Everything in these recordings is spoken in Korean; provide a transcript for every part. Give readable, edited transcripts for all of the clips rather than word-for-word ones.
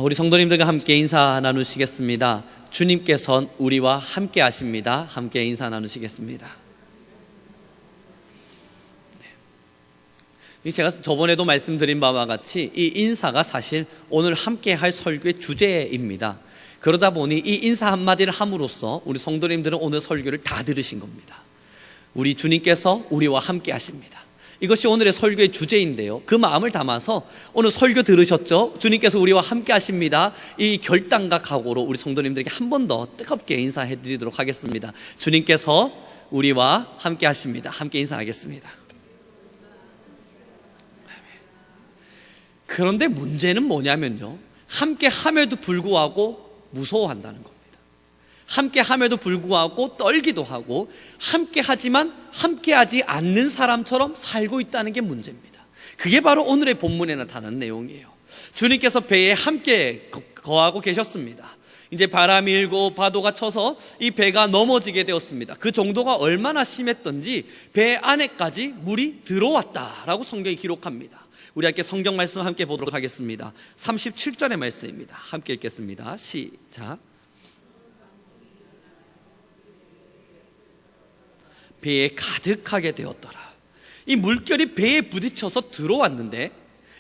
우리 성도님들과 함께 인사 나누시겠습니다. 주님께서는 우리와 함께 하십니다. 함께 인사 나누시겠습니다. 제가 저번에도 말씀드린 바와 같이 이 인사가 사실 오늘 함께 할 설교의 주제입니다. 그러다 보니 이 인사 한마디를 함으로써 우리 성도님들은 오늘 설교를 다 들으신 겁니다. 우리 주님께서 우리와 함께 하십니다. 이것이 오늘의 설교의 주제인데요, 그 마음을 담아서 오늘 설교 들으셨죠? 주님께서 우리와 함께 하십니다. 이 결단과 각오로 우리 성도님들에게 한 번 더 뜨겁게 인사해 드리도록 하겠습니다. 주님께서 우리와 함께 하십니다. 함께 인사하겠습니다. 그런데 문제는 뭐냐면요, 함께 함에도 불구하고 무서워한다는 겁니다. 함께 함에도 불구하고 떨기도 하고, 함께 하지만 함께 하지 않는 사람처럼 살고 있다는 게 문제입니다. 그게 바로 오늘의 본문에 나타나는 내용이에요. 주님께서 배에 함께 거하고 계셨습니다. 이제 바람이 일고 파도가 쳐서 이 배가 넘어지게 되었습니다. 그 정도가 얼마나 심했던지 배 안에까지 물이 들어왔다라고 성경이 기록합니다. 우리 함께 성경 말씀 함께 보도록 하겠습니다. 37절의 말씀입니다. 함께 읽겠습니다. 시작. 배에 가득하게 되었더라. 이 물결이 배에 부딪혀서 들어왔는데,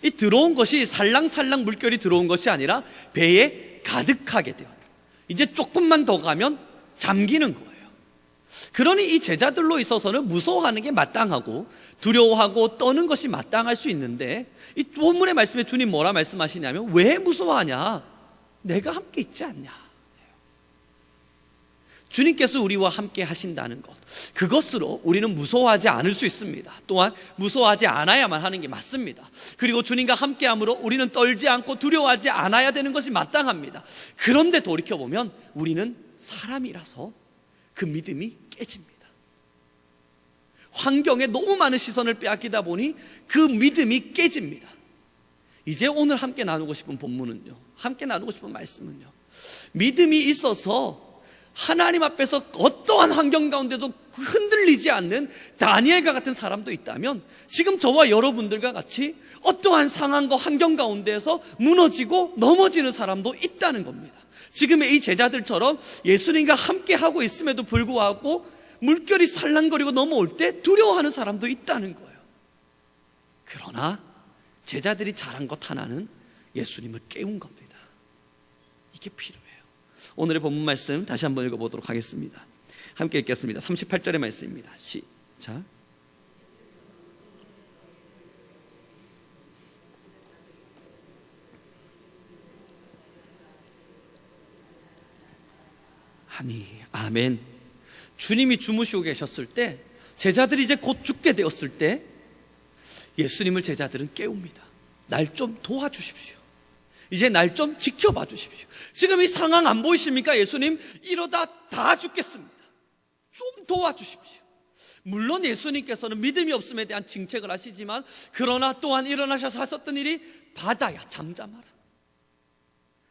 이 들어온 것이 살랑살랑 물결이 들어온 것이 아니라 배에 가득하게 되었다. 이제 조금만 더 가면 잠기는 거예요. 그러니 이 제자들로 있어서는 무서워하는 게 마땅하고 두려워하고 떠는 것이 마땅할 수 있는데, 이 본문의 말씀에 주님 뭐라 말씀하시냐면, 왜 무서워하냐? 내가 함께 있지 않냐? 주님께서 우리와 함께 하신다는 것, 그것으로 우리는 무서워하지 않을 수 있습니다. 또한 무서워하지 않아야만 하는 게 맞습니다. 그리고 주님과 함께함으로 우리는 떨지 않고 두려워하지 않아야 되는 것이 마땅합니다. 그런데 돌이켜보면 우리는 사람이라서 그 믿음이 깨집니다. 환경에 너무 많은 시선을 빼앗기다 보니 그 믿음이 깨집니다. 이제 오늘 함께 나누고 싶은 본문은요, 함께 나누고 싶은 말씀은요, 믿음이 있어서 하나님 앞에서 어떠한 환경 가운데도 흔들리지 않는 다니엘과 같은 사람도 있다면, 지금 저와 여러분들과 같이 어떠한 상황과 환경 가운데에서 무너지고 넘어지는 사람도 있다는 겁니다. 지금의 이 제자들처럼 예수님과 함께 하고 있음에도 불구하고 물결이 살랑거리고 넘어올 때 두려워하는 사람도 있다는 거예요. 그러나 제자들이 잘한 것 하나는 예수님을 깨운 겁니다. 이게 필요해요. 오늘의 본문 말씀 다시 한번 읽어보도록 하겠습니다. 함께 읽겠습니다. 38절의 말씀입니다. 시작. 하니 아멘. 주님이 주무시고 계셨을 때, 제자들이 이제 곧 죽게 되었을 때 예수님을 제자들은 깨웁니다. 날 좀 도와주십시오. 이제 날 좀 지켜봐 주십시오. 지금 이 상황 안 보이십니까? 예수님 이러다 다 죽겠습니다. 좀 도와주십시오. 물론 예수님께서는 믿음이 없음에 대한 징책을 하시지만, 그러나 또한 일어나셔서 하셨던 일이 바다야 잠잠하라.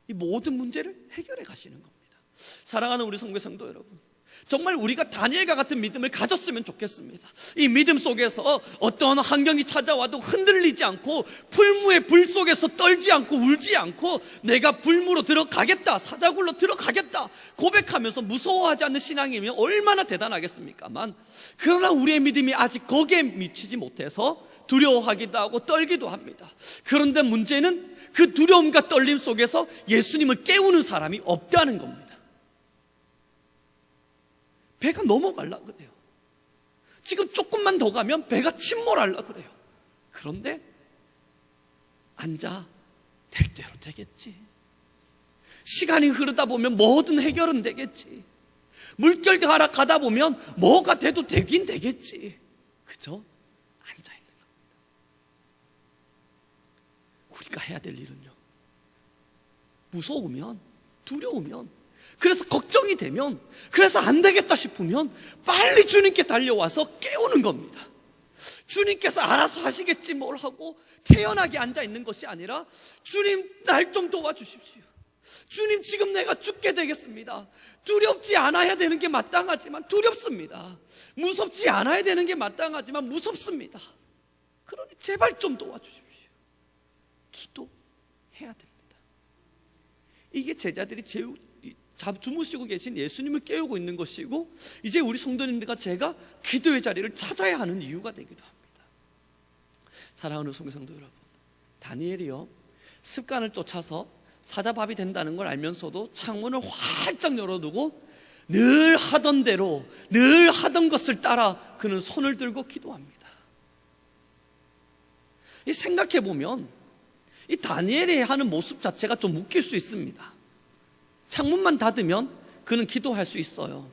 이 모든 문제를 해결해 가시는 겁니다. 사랑하는 우리 성도 성도 여러분, 정말 우리가 다니엘과 같은 믿음을 가졌으면 좋겠습니다. 이 믿음 속에서 어떠한 환경이 찾아와도 흔들리지 않고, 풀무의 불 속에서 떨지 않고 울지 않고, 내가 불무로 들어가겠다, 사자굴로 들어가겠다 고백하면서 무서워하지 않는 신앙이면 얼마나 대단하겠습니까만, 그러나 우리의 믿음이 아직 거기에 미치지 못해서 두려워하기도 하고 떨기도 합니다. 그런데 문제는 그 두려움과 떨림 속에서 예수님을 깨우는 사람이 없다는 겁니다. 배가 넘어가려고 그래요. 지금 조금만 더 가면 배가 침몰하려고 그래요. 그런데 앉아, 될 대로 되겠지. 시간이 흐르다 보면 뭐든 해결은 되겠지. 물결 가다 보면 뭐가 돼도 되긴 되겠지. 그저 앉아있는 겁니다. 우리가 해야 될 일은요, 무서우면, 두려우면, 그래서 걱정이 되면, 그래서 안 되겠다 싶으면 빨리 주님께 달려와서 깨우는 겁니다. 주님께서 알아서 하시겠지 뭘 하고 태연하게 앉아있는 것이 아니라, 주님 날 좀 도와주십시오. 주님 지금 내가 죽게 되겠습니다. 두렵지 않아야 되는 게 마땅하지만 두렵습니다. 무섭지 않아야 되는 게 마땅하지만 무섭습니다. 그러니 제발 좀 도와주십시오. 기도해야 됩니다. 이게 제자들이 주무시고 계신 예수님을 깨우고 있는 것이고, 이제 우리 성도님들과 제가 기도의 자리를 찾아야 하는 이유가 되기도 합니다. 사랑하는 성도 여러분, 다니엘이요, 습관을 쫓아서 사자밥이 된다는 걸 알면서도 창문을 활짝 열어두고 늘 하던 대로, 늘 하던 것을 따라 그는 손을 들고 기도합니다. 생각해보면 이 다니엘이 하는 모습 자체가 좀 웃길 수 있습니다. 창문만 닫으면 그는 기도할 수 있어요.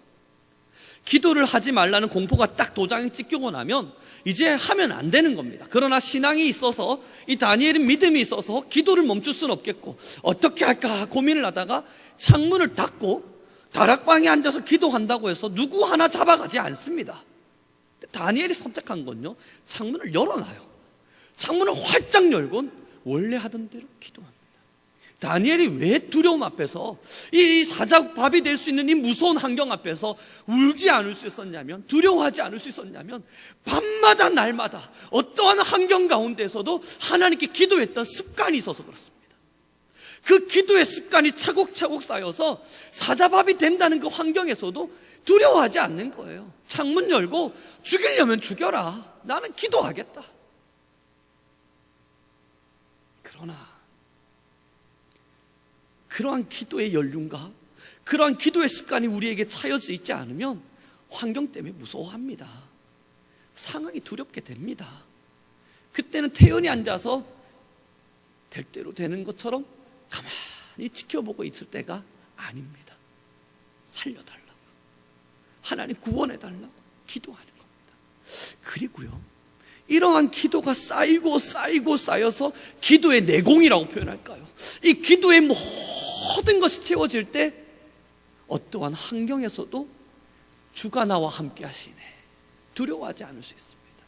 기도를 하지 말라는 공포가 딱 도장에 찍히고 나면 이제 하면 안 되는 겁니다. 그러나 신앙이 있어서, 이 다니엘은 믿음이 있어서 기도를 멈출 수는 없겠고, 어떻게 할까 고민을 하다가 창문을 닫고 다락방에 앉아서 기도한다고 해서 누구 하나 잡아가지 않습니다. 다니엘이 선택한 건요, 창문을 열어놔요. 창문을 활짝 열고 원래 하던 대로 기도합니다. 다니엘이 왜 두려움 앞에서, 이 사자밥이 될 수 있는 이 무서운 환경 앞에서 울지 않을 수 있었냐면, 두려워하지 않을 수 있었냐면, 밤마다 날마다 어떠한 환경 가운데서도 하나님께 기도했던 습관이 있어서 그렇습니다. 그 기도의 습관이 차곡차곡 쌓여서 사자밥이 된다는 그 환경에서도 두려워하지 않는 거예요. 창문 열고 죽이려면 죽여라, 나는 기도하겠다. 그러나 그러한 기도의 연륜과 그러한 기도의 습관이 우리에게 차여져 있지 않으면 환경 때문에 무서워합니다. 상황이 두렵게 됩니다. 그때는 태연히 앉아서 될 대로 되는 것처럼 가만히 지켜보고 있을 때가 아닙니다. 살려달라고, 하나님 구원해달라고 기도하는 겁니다. 그리고요, 이러한 기도가 쌓이고 쌓여서 기도의 내공이라고 표현할까요? 이 기도의 모든 것이 채워질 때 어떠한 환경에서도 주가 나와 함께 하시네, 두려워하지 않을 수 있습니다.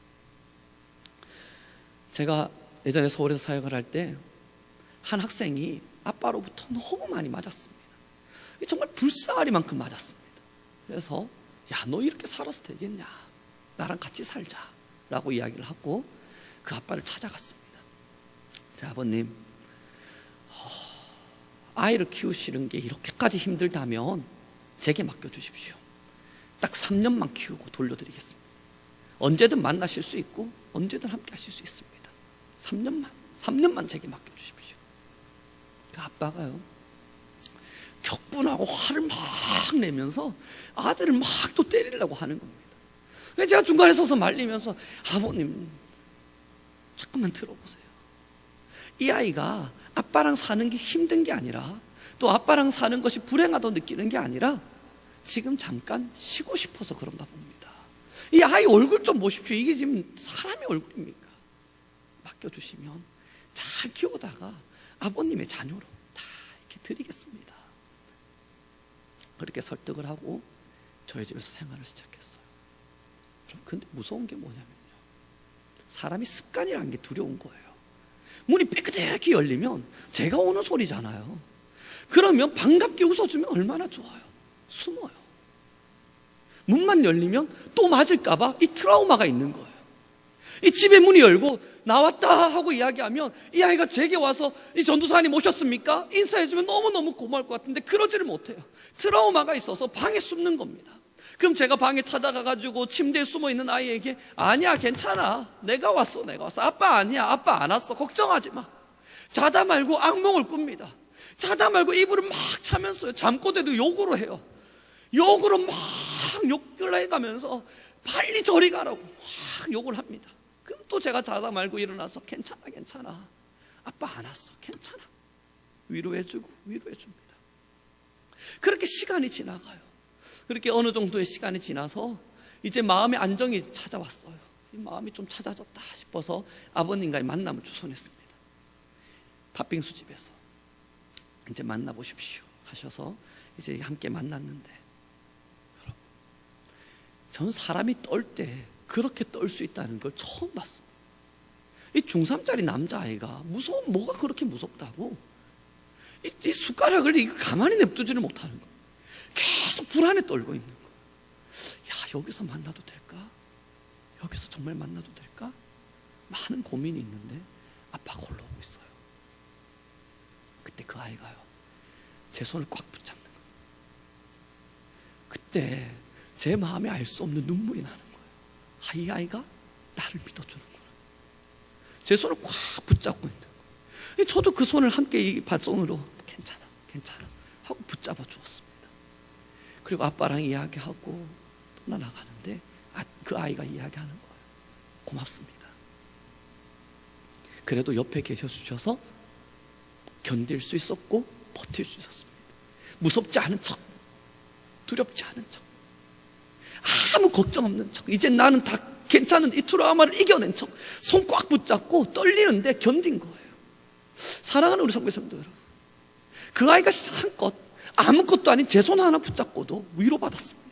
제가 예전에 서울에서 사역을 할 때 한 학생이 아빠로부터 너무 많이 맞았습니다. 정말 불쌍하리만큼 맞았습니다. 그래서 야, 너 이렇게 살아서 되겠냐, 나랑 같이 살자 라고 이야기를 하고 그 아빠를 찾아갔습니다. 자, 아버님, 아이를 키우시는 게 이렇게까지 힘들다면 제게 맡겨주십시오. 딱 3년만 키우고 돌려드리겠습니다. 언제든 만나실 수 있고 언제든 함께 하실 수 있습니다. 3년만 제게 맡겨주십시오. 그 아빠가요, 격분하고 화를 막 내면서 아들을 막 또 때리려고 하는 겁니다. 제가 중간에 서서 말리면서, 아버님 잠깐만 들어보세요. 이 아이가 아빠랑 사는 게 힘든 게 아니라, 또 아빠랑 사는 것이 불행하다고 느끼는 게 아니라 지금 잠깐 쉬고 싶어서 그런가 봅니다. 이 아이 얼굴 좀 보십시오. 이게 지금 사람의 얼굴입니까? 맡겨주시면 잘 키우다가 아버님의 자녀로 다 이렇게 드리겠습니다. 그렇게 설득을 하고 저희 집에서 생활을 시작했어요. 근데 무서운 게 뭐냐면요, 사람이 습관이라는 게 두려운 거예요. 문이 삐끗하게 열리면 제가 오는 소리잖아요. 그러면 반갑게 웃어주면 얼마나 좋아요. 숨어요. 문만 열리면 또 맞을까봐 이 트라우마가 있는 거예요. 이 집에 문이 열고 나왔다 하고 이야기하면 이 아이가 제게 와서 이 전도사님 오셨습니까? 인사해주면 너무너무 고마울 것 같은데 그러지를 못해요. 트라우마가 있어서 방에 숨는 겁니다. 그럼 제가 방에 찾아가가지고 침대에 숨어있는 아이에게, 아니야 괜찮아, 내가 왔어. 아빠 아니야, 아빠 안 왔어, 걱정하지 마. 자다 말고 악몽을 꿉니다. 자다 말고 이불을 막 차면서요, 잠꼬대도 욕으로 해요. 욕으로 막 욕을 해가면서 빨리 저리 가라고 막 욕을 합니다. 그럼 또 제가 자다 말고 일어나서 괜찮아, 아빠 안 왔어, 괜찮아, 위로해주고 위로해줍니다. 그렇게 시간이 지나가요. 그렇게 어느 정도의 시간이 지나서 이제 마음의 안정이 찾아왔어요. 마음이 좀 찾아졌다 싶어서 아버님과의 만남을 주선했습니다. 팥빙수 집에서 이제 만나보십시오 하셔서 이제 함께 만났는데, 여러분, 전 사람이 떨 때 그렇게 떨 수 있다는 걸 처음 봤습니다. 이 중3짜리 남자아이가 뭐가 그렇게 무섭다고 이 숟가락을 가만히 냅두지를 못하는 거예요. 계속 불안에 떨고 있는 거예요. 야, 여기서 만나도 될까? 여기서 정말 만나도 될까? 많은 고민이 있는데 아빠가 올라오고 있어요. 그때 그 아이가요, 제 손을 꽉 붙잡는 거예요. 그때 제 마음에 알 수 없는 눈물이 나는 거예요. 이 아이가 나를 믿어주는구나. 제 손을 꽉 붙잡고 있는 거예요. 저도 그 손을 함께 이 밭손으로 괜찮아 하고 붙잡아 주었습니다. 그리고 아빠랑 이야기하고 떠나가는데 그 아이가 이야기하는 거예요. 고맙습니다. 그래도 옆에 계셔 주셔서 견딜 수 있었고 버틸 수 있었습니다. 무섭지 않은 척, 두렵지 않은 척, 아무 걱정 없는 척, 이제 나는 다 괜찮은 이 트라우마를 이겨낸 척, 손 꽉 붙잡고 떨리는데 견딘 거예요. 사랑하는 우리 성도님들 여러분, 그 아이가 한껏 아무것도 아닌 제 손 하나 붙잡고도 위로받았습니다.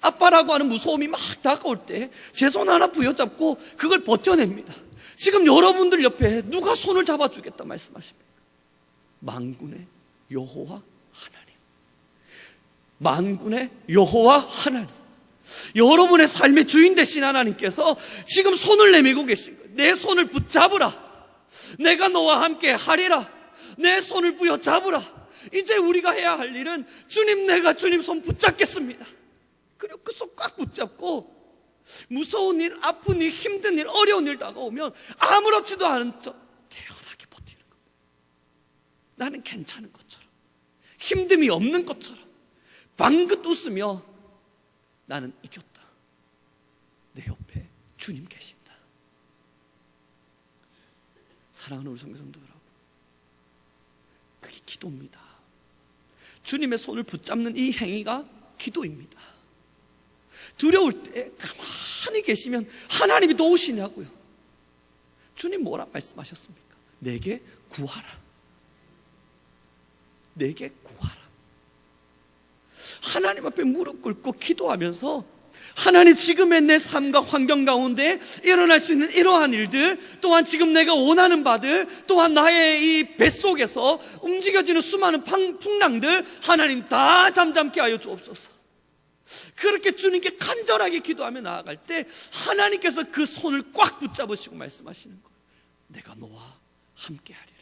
아빠라고 하는 무서움이 막 다가올 때 제 손 하나 부여잡고 그걸 버텨냅니다. 지금 여러분들 옆에 누가 손을 잡아주겠다 말씀하십니까? 만군의 여호와 하나님, 만군의 여호와 하나님, 여러분의 삶의 주인 되신 하나님께서 지금 손을 내밀고 계신 거예요. 내 손을 붙잡으라. 내가 너와 함께 하리라. 내 손을 부여잡으라. 이제 우리가 해야 할 일은 주님, 내가 주님 손 붙잡겠습니다. 그리고 그 손 꽉 붙잡고 무서운 일, 아픈 일, 힘든 일, 어려운 일 다가오면 아무렇지도 않은 척 태연하게 버티는 겁니다. 나는 괜찮은 것처럼, 힘듦이 없는 것처럼 방긋 웃으며 나는 이겼다. 내 옆에 주님 계신다. 사랑하는 우리 성도 여러분, 그게 기도입니다. 주님의 손을 붙잡는 이 행위가 기도입니다. 두려울 때 가만히 계시면 하나님이 도우시냐고요. 주님 뭐라 말씀하셨습니까? 내게 구하라. 내게 구하라. 하나님 앞에 무릎 꿇고 기도하면서 하나님, 지금의 내 삶과 환경 가운데 일어날 수 있는 이러한 일들, 또한 지금 내가 원하는 바들, 또한 나의 이 뱃속에서 움직여지는 수많은 풍랑들, 하나님 다 잠잠케 하여 주옵소서. 그렇게 주님께 간절하게 기도하며 나아갈 때 하나님께서 그 손을 꽉 붙잡으시고 말씀하시는 거예요. 내가 너와 함께 하리라.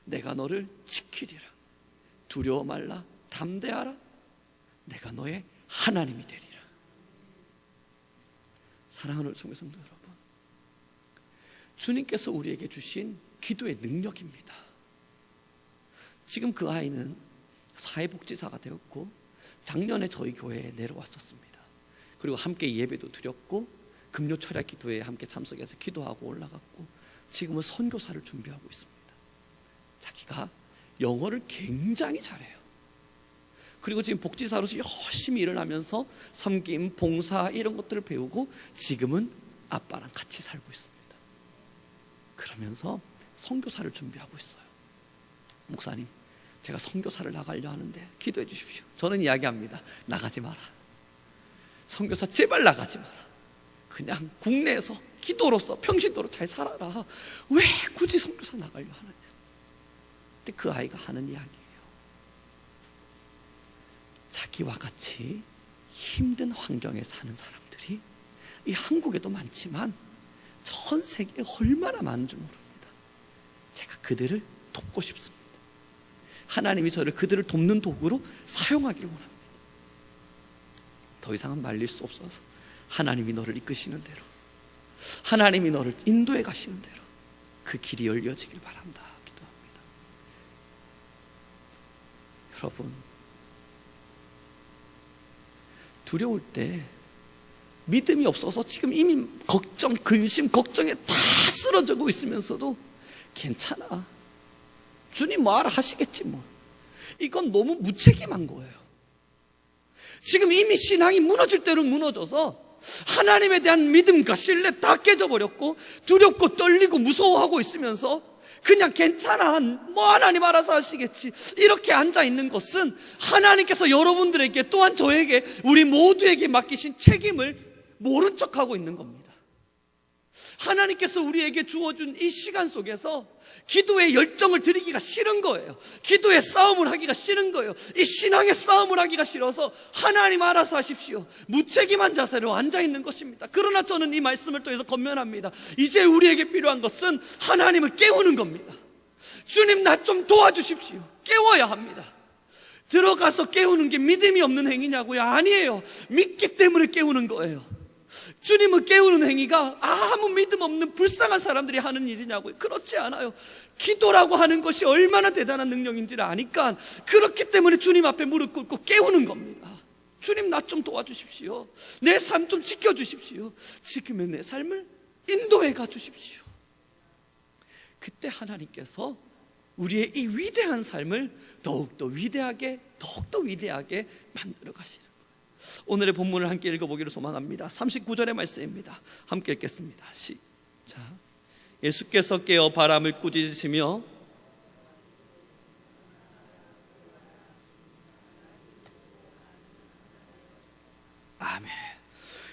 내가 너를 지키리라. 두려워 말라. 담대하라. 내가 너의 하나님이 되리라. 사랑하는 성도 여러분, 주님께서 우리에게 주신 기도의 능력입니다. 지금 그 아이는 사회복지사가 되었고 작년에 저희 교회에 내려왔었습니다. 그리고 함께 예배도 드렸고 금요 철야 기도회에 함께 참석해서 기도하고 올라갔고 지금은 선교사를 준비하고 있습니다. 자기가 영어를 굉장히 잘해요. 그리고 지금 복지사로서 열심히 일을 하면서 섬김, 봉사 이런 것들을 배우고 지금은 아빠랑 같이 살고 있습니다. 그러면서 선교사를 준비하고 있어요. 목사님, 제가 선교사를 나가려 하는데 기도해 주십시오. 저는 이야기합니다. 나가지 마라. 선교사 제발 나가지 마라. 그냥 국내에서 기도로서 평신도로 잘 살아라. 왜 굳이 선교사 나가려 하느냐. 근데 그 아이가 하는 이야기예요. 자기와 같이 힘든 환경에 사는 사람들이 이 한국에도 많지만 전 세계에 얼마나 많은 줄 모릅니다. 제가 그들을 돕고 싶습니다. 하나님이 저를 그들을 돕는 도구로 사용하기를 원합니다. 더 이상은 말릴 수 없어서 하나님이 너를 이끄시는 대로, 하나님이 너를 인도해 가시는 대로 그 길이 열려지길 바란다 기도합니다. 여러분, 두려울 때 믿음이 없어서 지금 이미 걱정, 근심, 걱정에 다 쓰러지고 있으면서도 괜찮아, 주님 뭐하라 하시겠지 뭐, 이건 너무 무책임한 거예요. 지금 이미 신앙이 무너질 대로 무너져서 하나님에 대한 믿음과 신뢰 다 깨져버렸고 두렵고 떨리고 무서워하고 있으면서 그냥 괜찮아, 뭐 하나님 알아서 하시겠지 이렇게 앉아있는 것은 하나님께서 여러분들에게 또한 저에게 우리 모두에게 맡기신 책임을 모른 척하고 있는 겁니다. 하나님께서 우리에게 주어준 이 시간 속에서 기도의 열정을 드리기가 싫은 거예요. 기도의 싸움을 하기가 싫은 거예요. 이 신앙의 싸움을 하기가 싫어서 하나님 알아서 하십시오, 무책임한 자세로 앉아있는 것입니다. 그러나 저는 이 말씀을 통해서 권면합니다. 이제 우리에게 필요한 것은 하나님을 깨우는 겁니다. 주님 나 좀 도와주십시오. 깨워야 합니다. 들어가서 깨우는 게 믿음이 없는 행위냐고요? 아니에요. 믿기 때문에 깨우는 거예요. 주님을 깨우는 행위가 아무 믿음 없는 불쌍한 사람들이 하는 일이냐고요? 그렇지 않아요. 기도라고 하는 것이 얼마나 대단한 능력인지를 아니까 그렇기 때문에 주님 앞에 무릎 꿇고 깨우는 겁니다. 주님, 나 좀 도와주십시오. 내 삶 좀 지켜주십시오. 지금의 내 삶을 인도해 가주십시오. 그때 하나님께서 우리의 이 위대한 삶을 더욱더 위대하게 만들어 가시는 거예요. 오늘의 본문을 함께 읽어보기를 소망합니다. 39절의 말씀입니다. 함께 읽겠습니다. 시작. 예수께서 깨어 바람을 꾸짖으시며 아멘.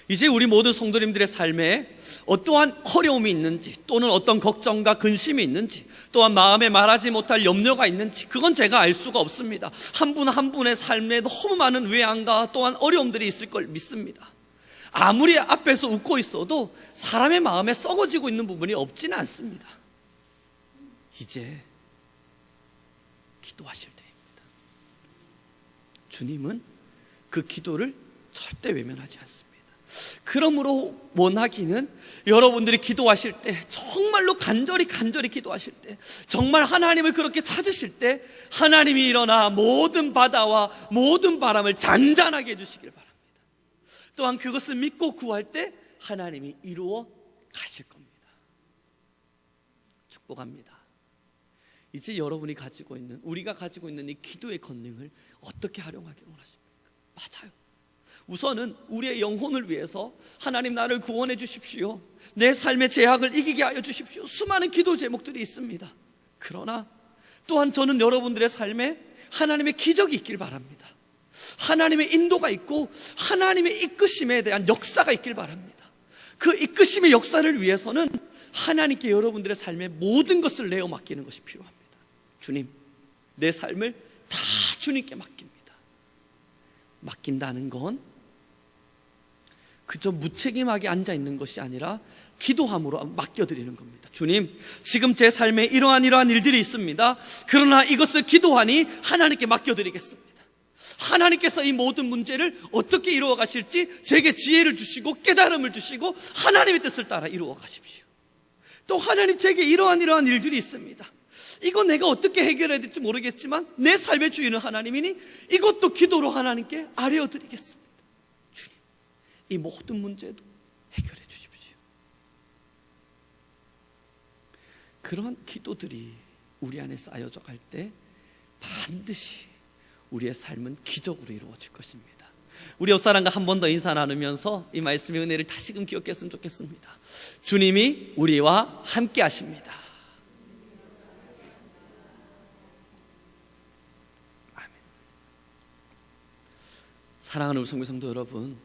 이제 우리 모든 성도님들의 삶에 어떠한 어려움이 있는지, 또는 어떤 걱정과 근심이 있는지, 또한 마음에 말하지 못할 염려가 있는지, 그건 제가 알 수가 없습니다. 한 분 한 분의 삶에 너무 많은 외양과 또한 어려움들이 있을 걸 믿습니다. 아무리 앞에서 웃고 있어도 사람의 마음에 썩어지고 있는 부분이 없지는 않습니다. 이제 기도하실 때입니다. 주님은 그 기도를 절대 외면하지 않습니다. 그러므로 원하기는 여러분들이 기도하실 때, 정말로 간절히 기도하실 때, 정말 하나님을 그렇게 찾으실 때 하나님이 일어나 모든 바다와 모든 바람을 잔잔하게 해주시길 바랍니다. 또한 그것을 믿고 구할 때 하나님이 이루어 가실 겁니다. 축복합니다. 이제 여러분이 가지고 있는, 우리가 가지고 있는 이 기도의 권능을 어떻게 활용하기를 원하십니까? 맞아요. 우선은 우리의 영혼을 위해서 하나님, 나를 구원해 주십시오. 내 삶의 죄악을 이기게 하여 주십시오. 수많은 기도 제목들이 있습니다. 그러나 또한 저는 여러분들의 삶에 하나님의 기적이 있길 바랍니다. 하나님의 인도가 있고 하나님의 이끄심에 대한 역사가 있길 바랍니다. 그 이끄심의 역사를 위해서는 하나님께 여러분들의 삶의 모든 것을 내어 맡기는 것이 필요합니다. 주님, 내 삶을 다 주님께 맡깁니다. 맡긴다는 건 그저 무책임하게 앉아있는 것이 아니라 기도함으로 맡겨드리는 겁니다. 주님, 지금 제 삶에 이러한 일들이 있습니다. 그러나 이것을 기도하니 하나님께 맡겨드리겠습니다. 하나님께서 이 모든 문제를 어떻게 이루어 가실지 제게 지혜를 주시고 깨달음을 주시고 하나님의 뜻을 따라 이루어 가십시오. 또 하나님, 제게 이러한 일들이 있습니다. 이거 내가 어떻게 해결해야 될지 모르겠지만 내 삶의 주인은 하나님이니 이것도 기도로 하나님께 아뢰어드리겠습니다. 주님, 이 모든 문제도 해결해 주십시오. 그러한 기도들이 우리 안에 쌓여져 갈 때 반드시 우리의 삶은 기적으로 이루어질 것입니다. 우리 옆사람과 한 번 더 인사 나누면서 이 말씀의 은혜를 다시금 기억했으면 좋겠습니다. 주님이 우리와 함께 하십니다. 아멘. 사랑하는 우리 성도 여러분,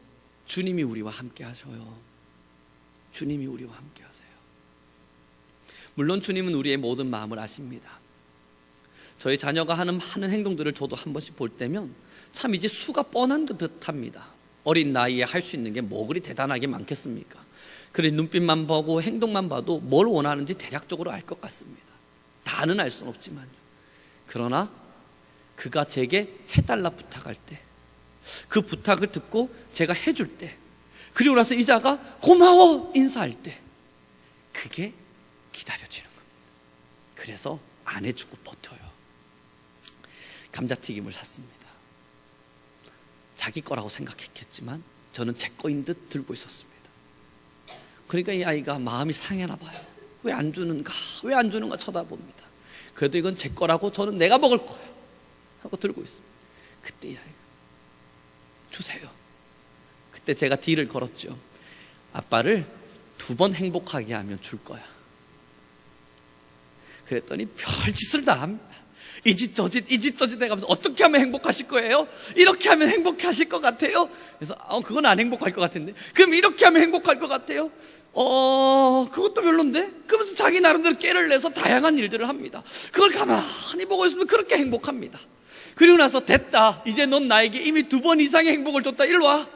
주님이 우리와 함께 하셔요. 주님이 우리와 함께 하세요. 물론 주님은 우리의 모든 마음을 아십니다. 저희 자녀가 하는 많은 행동들을 저도 한 번씩 볼 때면 참 이제 수가 뻔한 듯합니다. 어린 나이에 할 수 있는 게 뭐 그리 대단하게 많겠습니까? 그래, 눈빛만 보고 행동만 봐도 뭘 원하는지 대략적으로 알 것 같습니다. 다는 알 수는 없지만요. 그러나 그가 제게 해달라 부탁할 때, 그 부탁을 듣고 제가 해줄 때, 그리고 나서 이자가 고마워 인사할 때, 그게 기다려지는 겁니다. 그래서 안 해주고 버텨요. 감자튀김을 샀습니다. 자기 거라고 생각했겠지만 저는 제 거인 듯 들고 있었습니다. 그러니까 이 아이가 마음이 상해나 봐요. 왜 안 주는가 쳐다봅니다. 그래도 이건 제 거라고, 저는 내가 먹을 거야 하고 들고 있습니다. 그때 이 아이가 주세요. 그때 제가 딜을 걸었죠. 아빠를 2번 행복하게 하면 줄 거야. 그랬더니 별짓을 다 합니다. 이 짓 저 짓 해가면서 어떻게 하면 행복하실 거예요? 이렇게 하면 행복하실 것 같아요? 그래서 그건 안 행복할 것 같은데, 그럼 이렇게 하면 행복할 것 같아요? 그것도 별론데? 그러면서 자기 나름대로 깨를 내서 다양한 일들을 합니다. 그걸 가만히 보고 있으면 그렇게 행복합니다. 그리고 나서 됐다, 이제 넌 나에게 이미 2번 이상의 행복을 줬다, 일로 와,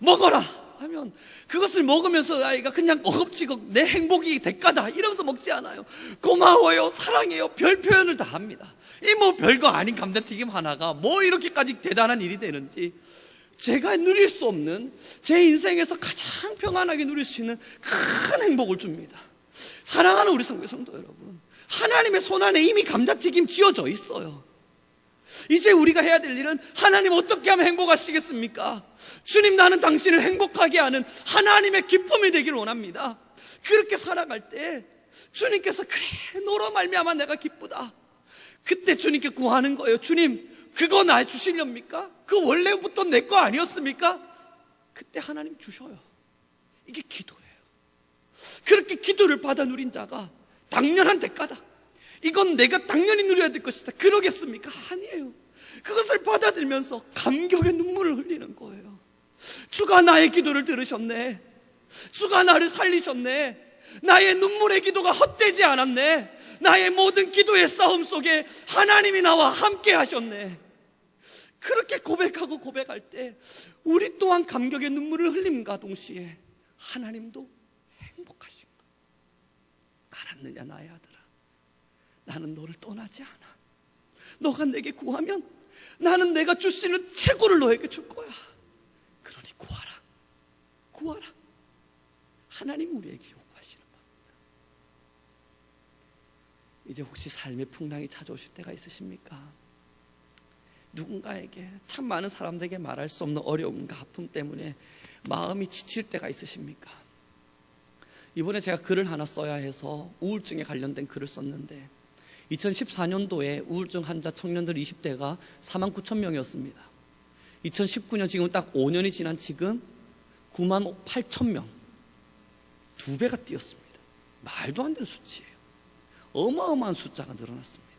먹어라 하면 그것을 먹으면서 아이가 그냥 어겁지겁 내 행복이 대가다 이러면서 먹지 않아요. 고마워요, 사랑해요, 별 표현을 다 합니다. 이 뭐 별거 아닌 감자튀김 하나가 뭐 이렇게까지 대단한 일이 되는지, 제가 누릴 수 없는, 제 인생에서 가장 평안하게 누릴 수 있는 큰 행복을 줍니다. 사랑하는 우리 성도 여러분, 하나님의 손안에 이미 감자튀김 쥐어져 있어요. 이제 우리가 해야 될 일은, 하나님 어떻게 하면 행복하시겠습니까? 주님, 나는 당신을 행복하게 하는 하나님의 기쁨이 되기를 원합니다. 그렇게 살아갈 때 주님께서 그래 너로 말미암아 내가 기쁘다, 그때 주님께 구하는 거예요. 주님, 그거 나 주시렵니까? 그 원래부터 내 거 아니었습니까? 그때 하나님 주셔요. 이게 기도예요. 그렇게 기도를 받아 누린 자가 당연한 대가다, 이건 내가 당연히 누려야 될 것이다, 그러겠습니까? 아니에요. 그것을 받아들면서 감격의 눈물을 흘리는 거예요. 주가 나의 기도를 들으셨네, 주가 나를 살리셨네, 나의 눈물의 기도가 헛되지 않았네, 나의 모든 기도의 싸움 속에 하나님이 나와 함께 하셨네. 그렇게 고백하고 고백할 때 우리 또한 감격의 눈물을 흘림과 동시에 하나님도 행복하신 거 알았느냐 나의 아들아, 나는 너를 떠나지 않아. 너가 내게 구하면 나는 내가 줄 수 있는 최고를 너에게 줄 거야. 그러니 구하라, 구하라. 하나님 우리에게 요구하시는 겁니다. 이제 혹시 삶의 풍랑이 찾아오실 때가 있으십니까? 누군가에게, 참 많은 사람들에게 말할 수 없는 어려움과 아픔 때문에 마음이 지칠 때가 있으십니까? 이번에 제가 글을 하나 써야 해서 우울증에 관련된 글을 썼는데, 2014년도에 우울증 환자 청년들 20대가 49,000명이었습니다. 2019년, 지금 딱 5년이 지난 지금 98,000명, 2배가 뛰었습니다. 말도 안 되는 수치예요. 어마어마한 숫자가 늘어났습니다.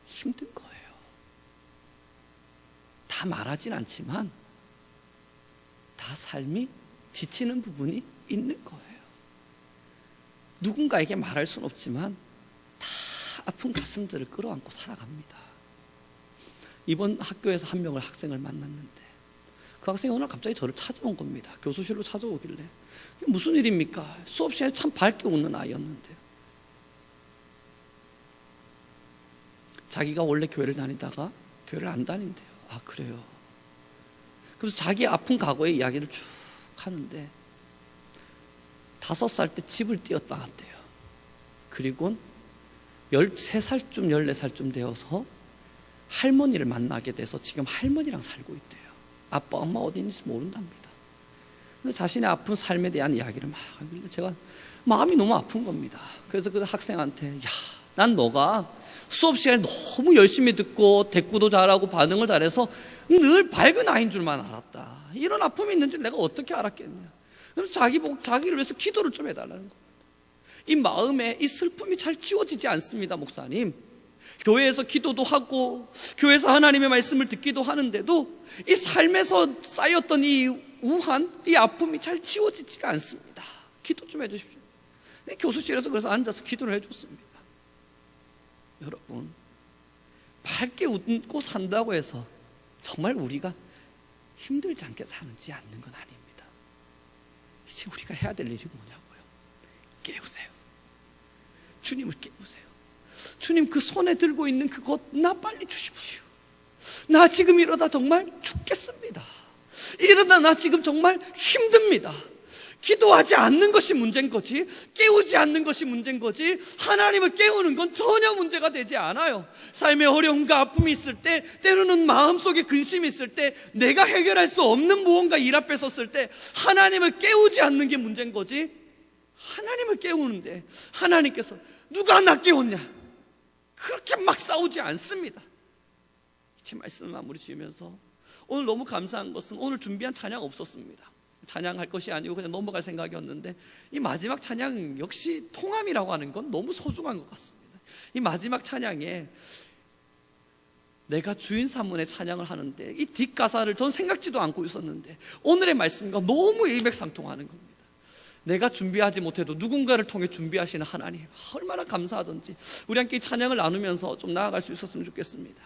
힘든 거예요. 다 말하진 않지만 다 삶이 지치는 부분이 있는 거예요. 누군가에게 말할 수는 없지만 다 아픈 가슴들을 끌어안고 살아갑니다. 이번 학교에서 한 명을 학생을 만났는데, 그 학생이 오늘 갑자기 저를 찾아온 겁니다. 교수실로 찾아오길래 무슨 일입니까? 수업 시간에 참 밝게 웃는 아이였는데요, 자기가 원래 교회를 다니다가 교회를 안 다닌대요. 아, 그래요? 그래서 자기 아픈 과거의 이야기를 쭉 하는데, 5살 때 집을 뛰었다 왔대요. 그리고 13살쯤 14살쯤 되어서 할머니를 만나게 돼서 지금 할머니랑 살고 있대요. 아빠 엄마 어디 있는지 모른답니다. 그래서 자신의 아픈 삶에 대한 이야기를 막 하길래 제가 마음이 너무 아픈 겁니다. 그래서 그 학생한테, 야, 난 너가 수업 시간에 너무 열심히 듣고 대꾸도 잘하고 반응을 잘해서 늘 밝은 아이인 줄만 알았다, 이런 아픔이 있는 줄 내가 어떻게 알았겠냐. 그래서 자기를 위해서 기도를 좀 해달라는 겁니다. 이 마음에 이 슬픔이 잘 지워지지 않습니다, 목사님. 교회에서 기도도 하고 교회에서 하나님의 말씀을 듣기도 하는데도 이 삶에서 쌓였던 이 우한, 이 아픔이 잘 지워지지가 않습니다. 기도 좀 해주십시오. 교수실에서 그래서 앉아서 기도를 해줬습니다. 여러분, 밝게 웃고 산다고 해서 정말 우리가 힘들지 않게 사는지 않는 건 아닙니다. 이제 우리가 해야 될 일이 뭐냐고요? 깨우세요. 주님을 깨우세요. 주님, 그 손에 들고 있는 그것 나 빨리 주십시오. 나 지금 이러다 정말 죽겠습니다. 이러다 나 지금 정말 힘듭니다. 기도하지 않는 것이 문제인 거지, 깨우지 않는 것이 문제인 거지, 하나님을 깨우는 건 전혀 문제가 되지 않아요. 삶의 어려움과 아픔이 있을 때, 때로는 마음속에 근심이 있을 때, 내가 해결할 수 없는 무언가 일 앞에 섰을 때 하나님을 깨우지 않는 게 문제인 거지, 하나님을 깨우는데 하나님께서 누가 나 깨웠냐, 그렇게 막 싸우지 않습니다. 이제 말씀을 마무리 지으면서, 오늘 너무 감사한 것은 오늘 준비한 찬양 없었습니다. 찬양할 것이 아니고 그냥 넘어갈 생각이었는데, 이 마지막 찬양 역시 통함이라고 하는 건 너무 소중한 것 같습니다. 이 마지막 찬양에 내가 주인 사문의 찬양을 하는데, 이 뒷가사를 전 생각지도 않고 있었는데 오늘의 말씀과 너무 일맥상통하는 겁니다. 내가 준비하지 못해도 누군가를 통해 준비하시는 하나님, 얼마나 감사하던지. 우리 함께 찬양을 나누면서 좀 나아갈 수 있었으면 좋겠습니다.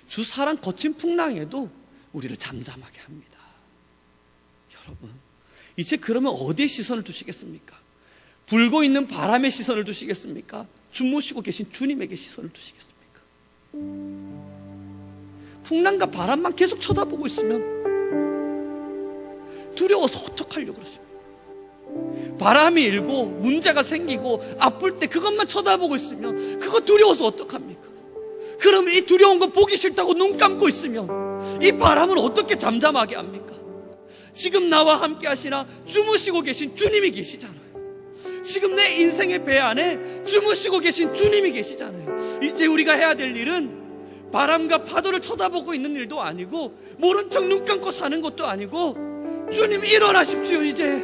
주 사랑 거친 풍랑에도 우리를 잠잠하게 합니다. 여러분, 이제 그러면 어디에 시선을 두시겠습니까? 불고 있는 바람에 시선을 두시겠습니까? 주무시고 계신 주님에게 시선을 두시겠습니까? 풍랑과 바람만 계속 쳐다보고 있으면 두려워서 어떡하려고 그러십니까? 바람이 일고 문제가 생기고 아플 때 그것만 쳐다보고 있으면 그거 두려워서 어떡합니까? 그럼 이 두려운 거 보기 싫다고 눈 감고 있으면 이 바람을 어떻게 잠잠하게 합니까? 지금 나와 함께 하시나 주무시고 계신 주님이 계시잖아요. 지금 내 인생의 배 안에 주무시고 계신 주님이 계시잖아요. 이제 우리가 해야 될 일은 바람과 파도를 쳐다보고 있는 일도 아니고 모른 척 눈 감고 사는 것도 아니고, 주님 일어나십시오. 이제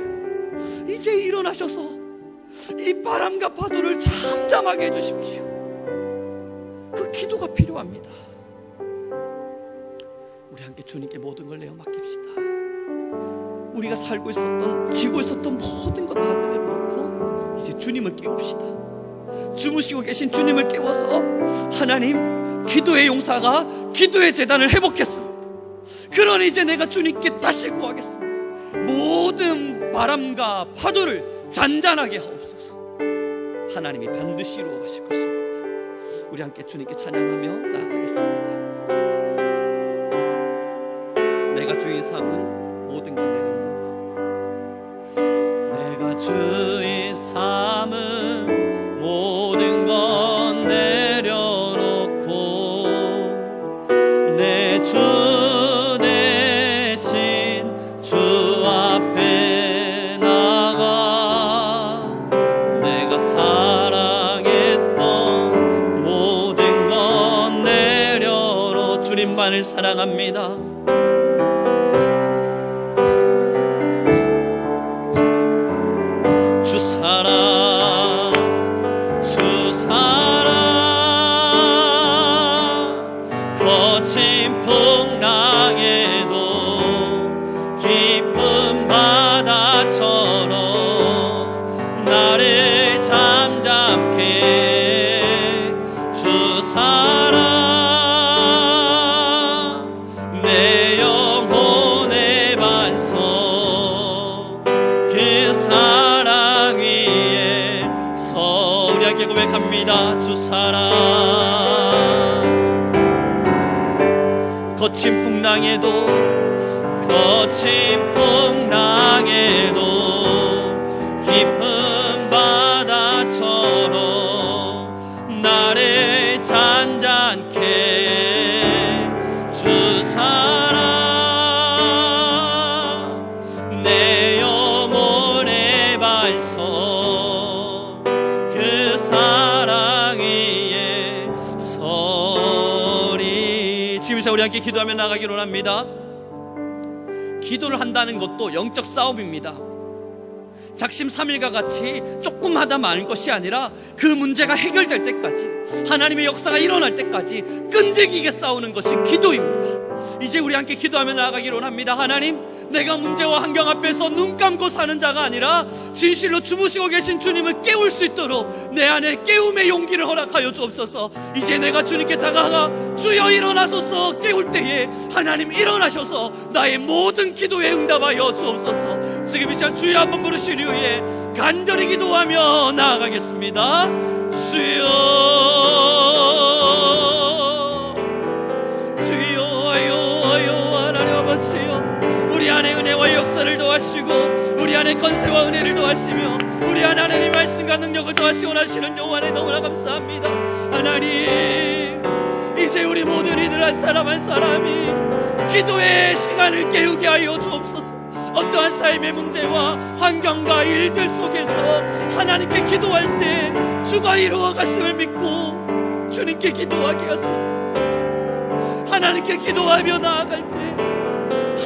일어나셔서 이 바람과 파도를 잠잠하게 해주십시오. 그 기도가 필요합니다. 우리 함께 주님께 모든 걸 내어 맡깁시다. 우리가 살고 있었던, 지고 있었던 모든 것 다 내려놓고 이제 주님을 깨웁시다. 주무시고 계신 주님을 깨워서, 하나님, 기도의 용사가 기도의 재단을 회복했습니다. 그러니 이제 내가 주님께 다시 구하겠습니다. 모든 바람과 파도를 잔잔하게 하옵소서. 하나님이 반드시 이루어가실 것입니다. 우리 함께 주님께 찬양하며 나아가겠습니다. 내가 주의 삼은 모든 것 내려놓고, 내가 주의 삼은 모든 것 내려놓고 내 주 대신 주 앞에 나가 내가 사랑했던 모든 것 내려놓고 주님만을 사랑합니다. 주 사랑 거친 풍랑에도 깊은 바다처럼 나를 잠잠케 주 사랑 내 영혼의 반석 그 사랑 위에 서울하게 고백합니다. 주 사랑 거친 풍랑에도 깊은 바다처럼 나를 잔잔케 주 사랑 내 영혼의 반석 그 사랑 위에 서리. 지금 우리 함께 기도하며 나가기로 합니다. 기도를 한다는 것도 영적 싸움입니다. 작심삼일과 같이 조금 하다 마는 것이 아니라 그 문제가 해결될 때까지, 하나님의 역사가 일어날 때까지 끈질기게 싸우는 것이 기도입니다. 이제 우리 함께 기도하며 나아가기로 합니다. 하나님, 내가 문제와 환경 앞에서 눈 감고 사는 자가 아니라 진실로 주무시고 계신 주님을 깨울 수 있도록 내 안에 깨움의 용기를 허락하여 주옵소서. 이제 내가 주님께 다가가 주여 일어나소서 깨울 때에 하나님 일어나셔서 나의 모든 기도에 응답하여 주옵소서. 지금 이 시간 주여 한번 부르신 이후에 간절히 기도하며 나아가겠습니다. 주여 우리 안에 은혜와 역사를 더하시고 우리 안에 건세와 은혜를 더하시며 우리 안에 하나님의 말씀과 능력을 더하시고 하시는 여호와에 너무나 감사합니다. 하나님, 이제 우리 모든 이들 한 사람 한 사람이 기도의 시간을 깨우게 하여 주옵소서. 어떠한 삶의 문제와 환경과 일들 속에서 하나님께 기도할 때 주가 이루어 가심을 믿고 주님께 기도하게 하소서. 하나님께 기도하며 나아갈 때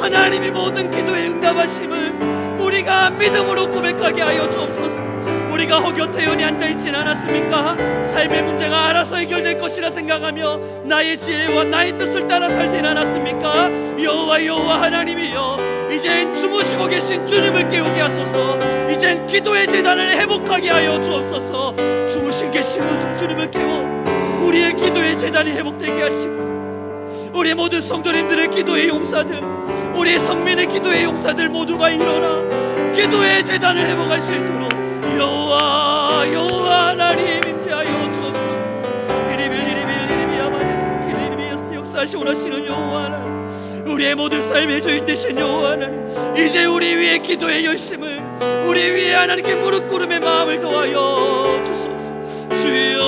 하나님이 모든 기도에 응답하심을 우리가 믿음으로 고백하게 하여 주옵소서. 우리가 허겨태연히 앉아있지는 않았습니까? 삶의 문제가 알아서 해결될 것이라 생각하며 나의 지혜와 나의 뜻을 따라 살지는 않았습니까? 여호와 하나님이여, 이젠 주무시고 계신 주님을 깨우게 하소서. 이젠 기도의 재단을 회복하게 하여 주옵소서. 주무신 계신 주님을 깨워 우리의 기도의 재단이 회복되게 하시고 우리 모든 성도님들의 기도의 용사들, 우리 성민의 기도의 용사들 모두가 일어나 기도의 재단을 회복할 수 있도록 여호와 하나님 임재하여 주옵소서. 이리빌 역사시 원하시는 여호와 하나님, 우리의 모든 삶의 주인 되신 여호와 하나님, 이제 우리 위에 기도의 열심을, 우리 위에 하나님께 무릎 꿇음의 마음을 더하여 주소서. 주여,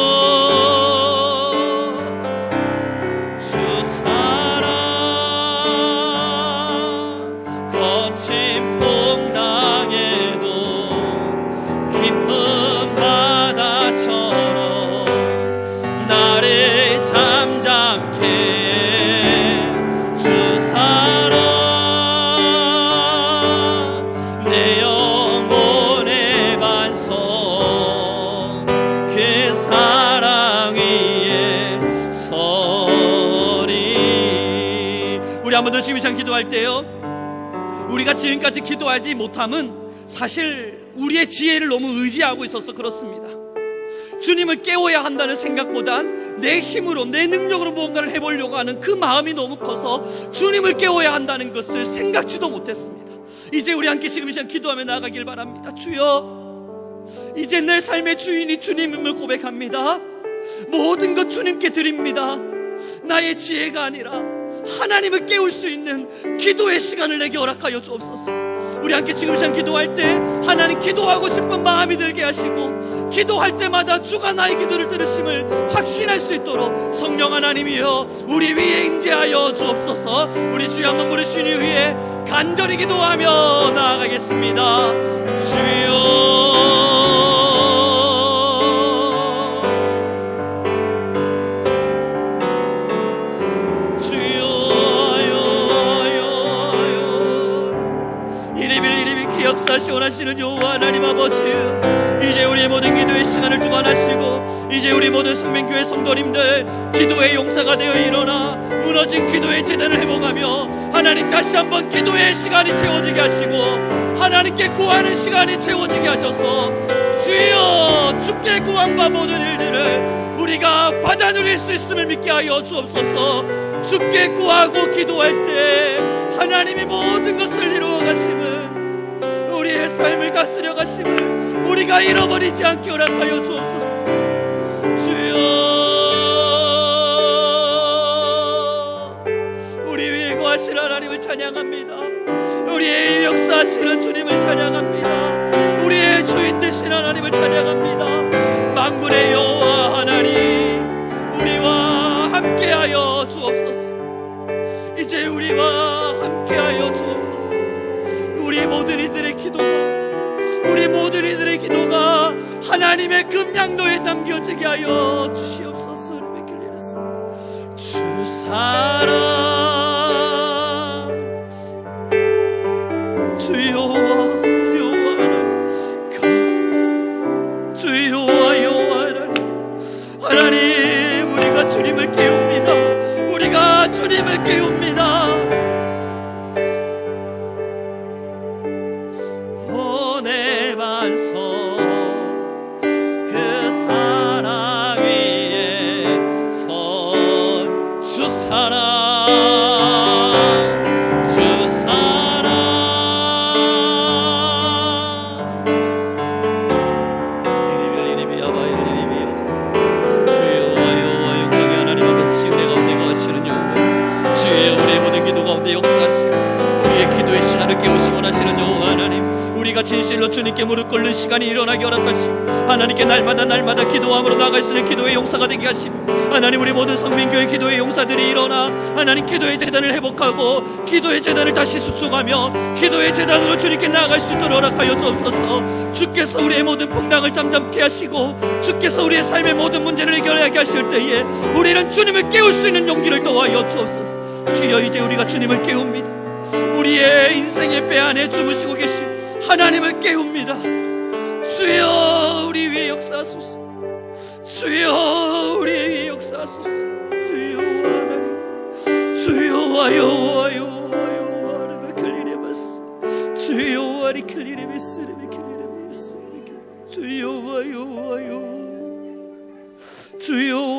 주 사랑 거친 풍랑에도 깊은 바다처럼 나를 잠잠케 한번 더 지금 이 시간 기도할 때요, 우리가 지금까지 기도하지 못함은 사실 우리의 지혜를 너무 의지하고 있어서 그렇습니다. 주님을 깨워야 한다는 생각보단 내 힘으로, 내 능력으로 무언가를 해보려고 하는 그 마음이 너무 커서 주님을 깨워야 한다는 것을 생각지도 못했습니다. 이제 우리 함께 지금 이 시간 기도하며 나아가길 바랍니다. 주여, 이제 내 삶의 주인이 주님임을 고백합니다. 모든 것 주님께 드립니다. 나의 지혜가 아니라 하나님을 깨울 수 있는 기도의 시간을 내게 허락하여 주옵소서. 우리 함께 지금 시간 기도할 때 하나님 기도하고 싶은 마음이 들게 하시고, 기도할 때마다 주가 나의 기도를 들으심을 확신할 수 있도록 성령 하나님이여 우리 위에 임재하여 주옵소서. 우리 주여 한번 부르신 이후에 간절히 기도하며 나아가겠습니다. 주여, 역사시 원하시는 여호와 하나님 아버지, 이제 우리의 모든 기도의 시간을 주관하시고, 이제 우리 모든 성민교회 성도님들 기도의 용사가 되어 일어나 무너진 기도의 재단을 회복하며 하나님 다시 한번 기도의 시간이 채워지게 하시고 하나님께 구하는 시간이 채워지게 하셔서 주여, 주께 구한 바 모든 일들을 우리가 받아 누릴 수 있음을 믿게 하여 주옵소서. 주께 구하고 기도할 때 하나님이 모든 것을 이루어 가심을, 우리의 삶을 다스려 가심을 우리가 잃어버리지 않게 허락하여 주옵소서. 주여, 우리 위에 거하신 하나님을 찬양합니다. 우리의 역사하시는 주님을 찬양합니다. 우리의 주인 되신 하나님을 찬양합니다. 만군의 여호와 하나님, 우리와 함께하여 주옵소서. 이제 우리와 함께하여 주옵소서. 우리 모든 이들의 기도가, 우리 모든 이들의 기도가 하나님의 금양도에 담겨지게 하여 주시옵소서. 주 사랑 주 여호와 하나님, 주 여호와 하나님, 하나님 우리가 주님을 깨웁니다. 우리가 주님을 깨웁니다. 그 사랑 위에 주 사랑, 주 사랑, 주여 영광의 하나님 아버지, 은혜 가운데 거하시는 여호와, 주여 우리의 모든 기도 가운데 역사하시고 우리의 기도의 시간을 깨우시고 원하시는 여호와 하나님, 우리가 진실로 주님께 무릎 꿇는 시간이 일어나게 허락하시고 하나님께 날마다 기도함으로 나아갈 수 있는 기도의 용사가 되게 하시고, 하나님 우리 모든 성민교회 기도의 용사들이 일어나 하나님 기도의 재단을 회복하고 기도의 재단을 다시 수축하며 기도의 재단으로 주님께 나아갈 수 있도록 허락하여 주옵소서. 주께서 우리의 모든 풍랑을 잠잠케 하시고 주께서 우리의 삶의 모든 문제를 해결하게 하실 때에 우리는 주님을 깨울 수 있는 용기를 더하여 주옵소서. 주여, 이제 우리가 주님을 깨웁니다. 우리의 인생의 배 안에 주무시고 계신 하나님을 깨웁니다. 주여, 우리 위에 역사하소서. 주여, 우리 위에 역사하소서. 주여 하나님, 주여 여호와 하나님 클리레마스, 주여 아리 클리레메스 클리레메스, 주여 주여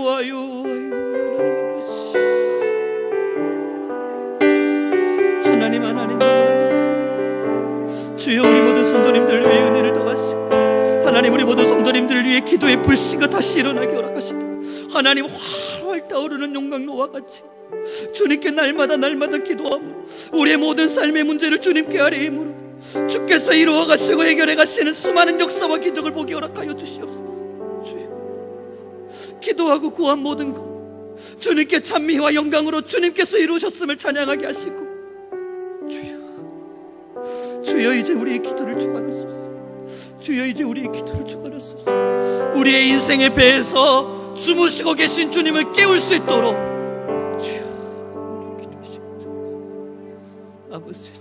기도의 불씨가 다시 일어나게 허락하시다. 하나님, 활활 타오르는 용광로와 같이 주님께 날마다 기도하고 우리의 모든 삶의 문제를 주님께 아뢰이므로 주께서 이루어 가시고 해결해 가시는 수많은 역사와 기적을 보게 허락하여 주시옵소서. 주여, 기도하고 구한 모든 것 주님께 찬미와 영광으로 주님께서 이루셨음을 찬양하게 하시고, 주여 이제 우리의 기도를 주관하소서. 주여 이제 우리의 기도를 주관하소서. 우리의 인생의 배에서 주무시고 계신 주님을 깨울 수 있도록 주여 우리의 기도하시고 주옵소서. 아버지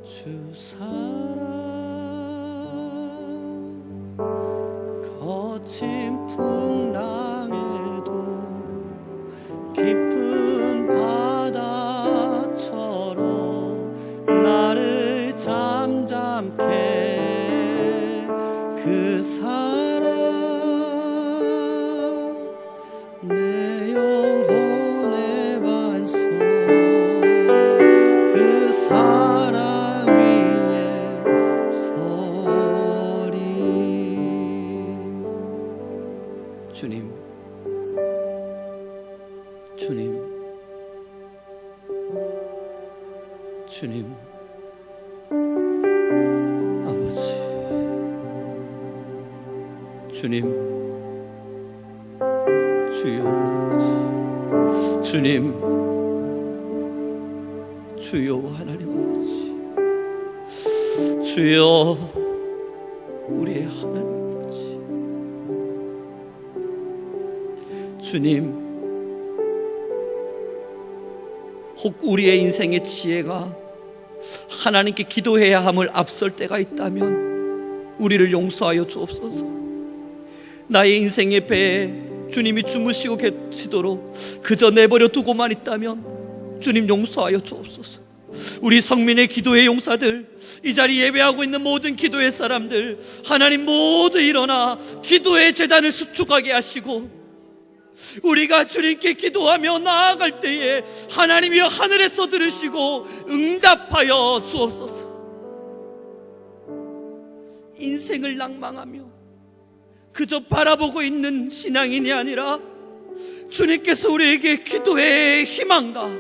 주 사랑 거친 풍랑에도 깊은 바다처럼 나를 잠잠케 그 사랑 내 영혼의 반석 그 사랑 주님, 주님, 주님, 아버지, 주님, 주여, 주님, 주여 하나님 아버지, 주여 우리의 하나님 주님, 혹 우리의 인생의 지혜가 하나님께 기도해야 함을 앞설 때가 있다면 우리를 용서하여 주옵소서. 나의 인생의 배에 주님이 주무시고 계시도록 그저 내버려 두고만 있다면 주님 용서하여 주옵소서. 우리 성민의 기도의 용사들, 이 자리 예배하고 있는 모든 기도의 사람들, 하나님 모두 일어나 기도의 제단을 수축하게 하시고 우리가 주님께 기도하며 나아갈 때에 하나님이여 하늘에서 들으시고 응답하여 주옵소서. 인생을 낭망하며 그저 바라보고 있는 신앙인이 아니라 주님께서 우리에게 기도의 희망과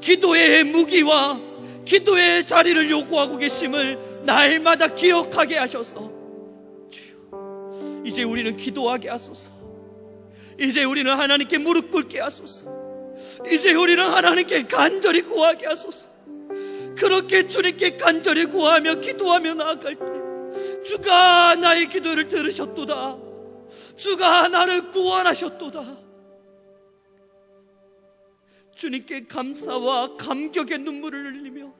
기도의 무기와 기도의 자리를 요구하고 계심을 날마다 기억하게 하셔서 주여, 이제 우리는 기도하게 하소서. 이제 우리는 하나님께 무릎 꿇게 하소서. 이제 우리는 하나님께 간절히 구하게 하소서. 그렇게 주님께 간절히 구하며 기도하며 나아갈 때 주가 나의 기도를 들으셨도다. 주가 나를 구원하셨도다. 주님께 감사와 감격의 눈물을 흘리며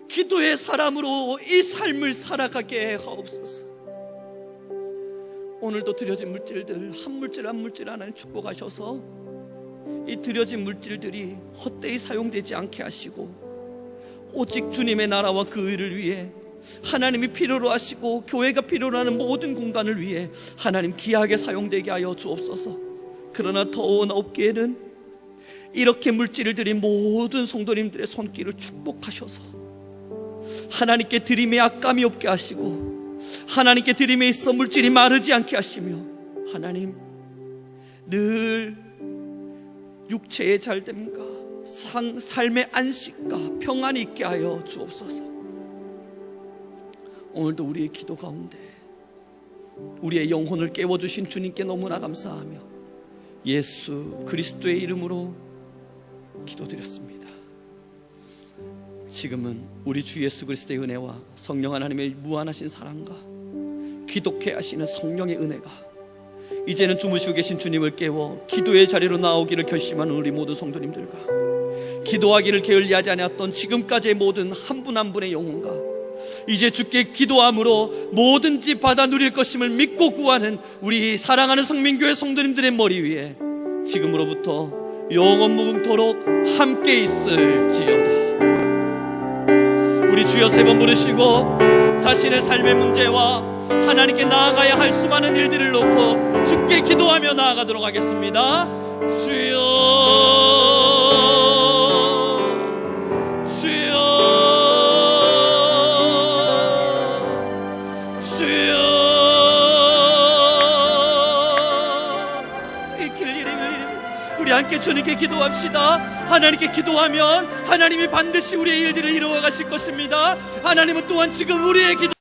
기도의 사람으로 이 삶을 살아가게 하옵소서. 오늘도 드려진 물질들 한 물질 한 물질 하나님 축복하셔서 이 드려진 물질들이 헛되이 사용되지 않게 하시고 오직 주님의 나라와 그 의를 위해 하나님이 필요로 하시고 교회가 필요로 하는 모든 공간을 위해 하나님 귀하게 사용되게 하여 주옵소서. 그러나 더 없기에는 이렇게 물질을 드린 모든 성도님들의 손길을 축복하셔서 하나님께 드림에 악감이 없게 하시고 하나님께 드림에 있어 물질이 마르지 않게 하시며 하나님 늘 육체의 잘됨과 삶의 안식과 평안이 있게 하여 주옵소서. 오늘도 우리의 기도 가운데 우리의 영혼을 깨워주신 주님께 너무나 감사하며 예수 그리스도의 이름으로 기도드렸습니다. 지금은 우리 주 예수 그리스도의 은혜와 성령 하나님의 무한하신 사랑과 기독케 하시는 성령의 은혜가 이제는 주무시고 계신 주님을 깨워 기도의 자리로 나오기를 결심하는 우리 모든 성도님들과 기도하기를 게을리하지 않았던 지금까지의 모든 한 분 한 분의 영혼과 이제 주께 기도함으로 뭐든지 받아 누릴 것임을 믿고 구하는 우리 사랑하는 성민교회 성도님들의 머리 위에 지금으로부터 영원 무궁토록 함께 있을지어다. 우리 주여 세 번 부르시고 자신의 삶의 문제와 하나님께 나아가야 할 수많은 일들을 놓고 주께 기도하며 나아가도록 하겠습니다. 주여 주여 주여 우리 함께 주님께 기도합시다. 하나님께 기도하면 하나님이 반드시 우리의 일들을 이루어 가실 것입니다. 하나님은 또한 지금 우리의 기도